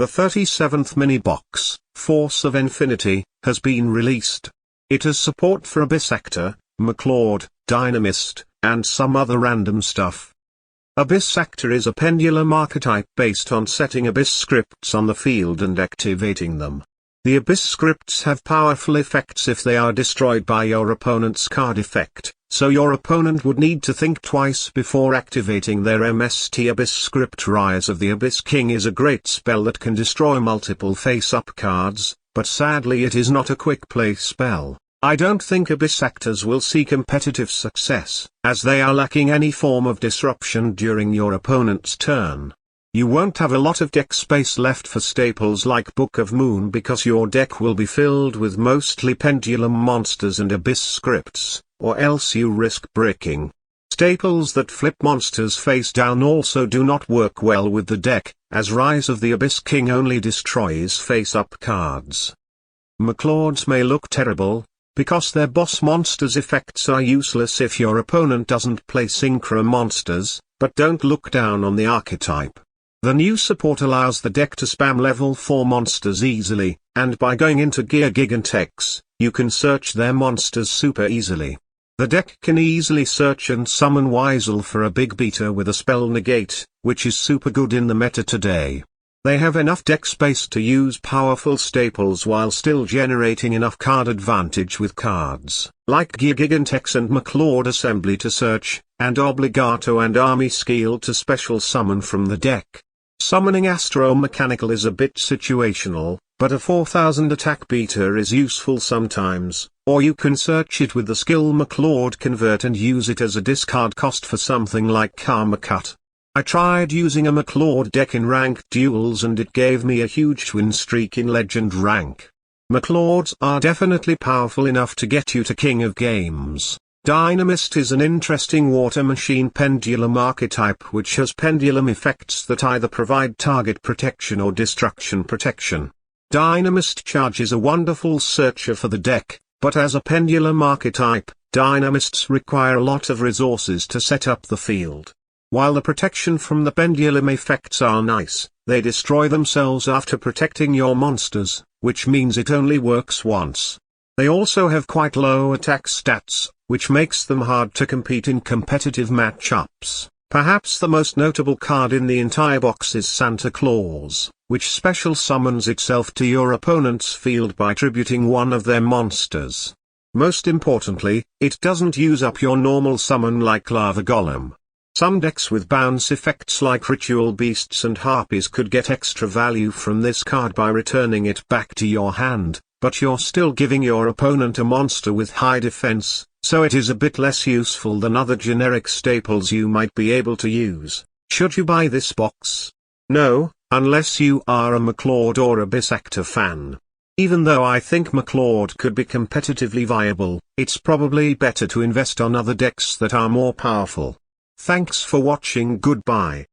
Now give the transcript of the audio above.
The 37th mini-box, Force of Infinity, has been released. It has support for Abyss Actor, McCloud, Dynamist, and some other random stuff. Abyss Actor is a pendulum archetype based on setting Abyss scripts on the field and activating them. The Abyss scripts have powerful effects if they are destroyed by your opponent's card effect, so your opponent would need to think twice before activating their MST Abyss script. Rise of the Abyss King is a great spell that can destroy multiple face-up cards, but sadly it is not a quick play spell. I don't think Abyss Actors will see competitive success, as they are lacking any form of disruption during your opponent's turn. You won't have a lot of deck space left for staples like Book of Moon because your deck will be filled with mostly pendulum monsters and Abyss scripts, or else you risk breaking. Staples that flip monsters face down also do not work well with the deck, as Rise of the Abyss King only destroys face-up cards. McClouds may look terrible, because their boss monsters' effects are useless if your opponent doesn't play synchro monsters, but don't look down on the archetype. The new support allows the deck to spam level 4 monsters easily, and by going into Gear Gigantex, you can search their monsters super easily. The deck can easily search and summon Weasel for a big beater with a spell negate, which is super good in the meta today. They have enough deck space to use powerful staples while still generating enough card advantage with cards like Gear Gigantex and McCloud Assembly to search, and Obligato and Army Skill to special summon from the deck. Summoning Astro Mechanical is a bit situational, but a 4000 attack beater is useful sometimes, or you can search it with the skill McCloud Convert and use it as a discard cost for something like Karma Cut. I tried using a McCloud deck in ranked duels and it gave me a huge win streak in Legend rank. McClouds are definitely powerful enough to get you to King of Games. Dynamist is an interesting water machine pendulum archetype which has pendulum effects that either provide target protection or destruction protection. Dynamist Charge is a wonderful searcher for the deck, but as a pendulum archetype, Dynamists require a lot of resources to set up the field. While the protection from the pendulum effects are nice, they destroy themselves after protecting your monsters, which means it only works once. They also have quite low attack stats, which makes them hard to compete in competitive matchups. Perhaps the most notable card in the entire box is Santa Claus, which special summons itself to your opponent's field by tributing one of their monsters. Most importantly, it doesn't use up your normal summon like Lava Golem. Some decks with bounce effects like Ritual Beasts and Harpies could get extra value from this card by returning it back to your hand, but you're still giving your opponent a monster with high defense, so it is a bit less useful than other generic staples you might be able to use. Should you buy this box? No, unless you are a McCloud or Abyss Actor fan. Even though I think McCloud could be competitively viable, it's probably better to invest on other decks that are more powerful. Thanks for watching. Goodbye.